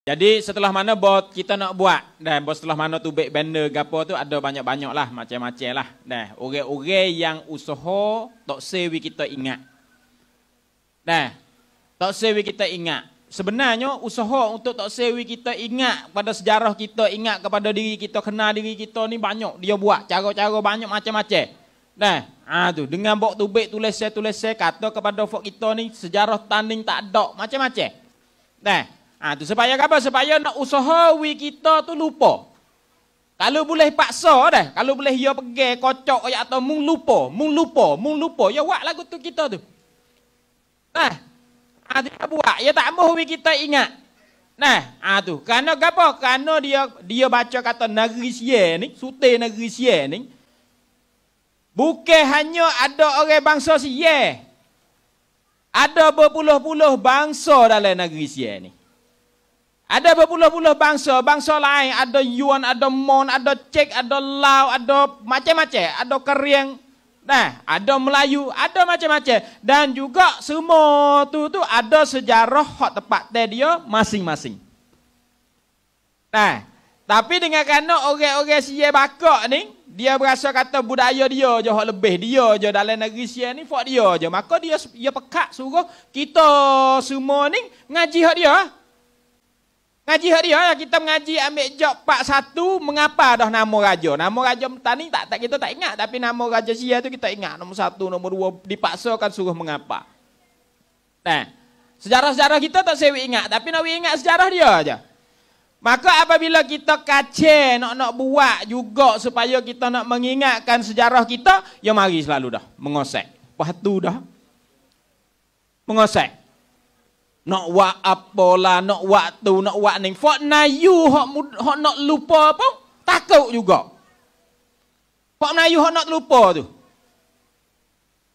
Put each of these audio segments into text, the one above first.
Jadi setelah mana bot kita nak buat, dan bot setelah mana tu baik banner gapo tu ada banyak-banyak lah, macam-macam lah. Dah, orang-orang yang usaha tok sewi kita ingat. Dah, tok sewi kita ingat. Sebenarnya usaha untuk tok sewi kita ingat pada sejarah kita, ingat kepada diri kita, kenal diri kita ni banyak dia buat, cara-cara banyak macam-macam. Dah, tu dengan bot tu baik tulis kata kepada fok kita ni sejarah tanding tak ada macam-macam. Dah. Tu supaya apa? Supaya nak usaha kita tu lupa. Kalau boleh paksa dah, kalau boleh dia pergi kocok atau mung lupa, ya buat lagu tu kita tu. Dia buat, ya tak mahu kita ingat. Tu. Kerana apa? Kerana dia baca kata negeri Sia ni, sute negeri Sia ni. Bukan hanya ada orang bangsa Sia. Ada berpuluh-puluh bangsa dalam negeri Sia ni. Ada berpuluh-puluh bangsa lain, ada Yuan, ada Mon, ada Cek, ada Lao, ada macam-macam, ada Keriang, ada Melayu, ada macam-macam. Dan juga semua tu ada sejarah hak tempat dia masing-masing. Tapi dengan kerana orang-orang Sia bakak ni, dia berasa kata budaya dia je hak lebih, dia je dalam negeri Sia ni fak dia je. Maka dia pekat suruh kita semua ni ngaji hak dia. Ngaji hak dia, kita mengaji ambil job part 1, mengapa dah nama raja. Nama raja Tani tak kita tak ingat, tapi nama raja Sia tu kita ingat. Nombor 1, nombor 2 dipaksakan suruh mengapa. Sejarah-sejarah kita tak sewi ingat, tapi nak ingat sejarah dia aja. Maka apabila kita kacau nak buat juga supaya kita nak mengingatkan sejarah kita, ya mari selalu dah mengosek. Lepas tu dah mengosek. Nak buat apalah, nak buat tu, nak buat ni. Fok Melayu hok nak lupa pun takut juga. Fok Melayu hok nak lupa tu.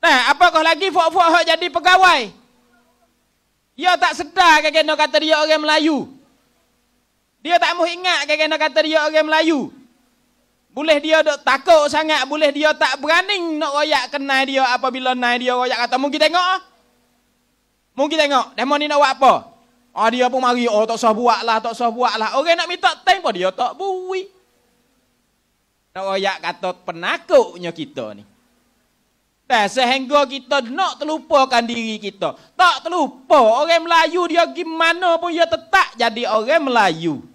Apakah lagi fok hok jadi pegawai. Dia tak sedar kena kata dia orang Melayu. Dia tak mahu ingat kena kata dia orang Melayu. Boleh dia dok takut sangat, boleh dia tak berani nak royak kenal dia apabila naik dia royak kata mungkin tengok mungkin tengok, demo ni nak buat apa? Dia pun mari, tak usah buat lah. Orang nak minta time pun dia tak buat. Nak royak kata penakutnya kita ni. Sehingga kita nak terlupakan diri kita. Tak terlupa, orang Melayu dia gimana pun dia tetap jadi orang Melayu.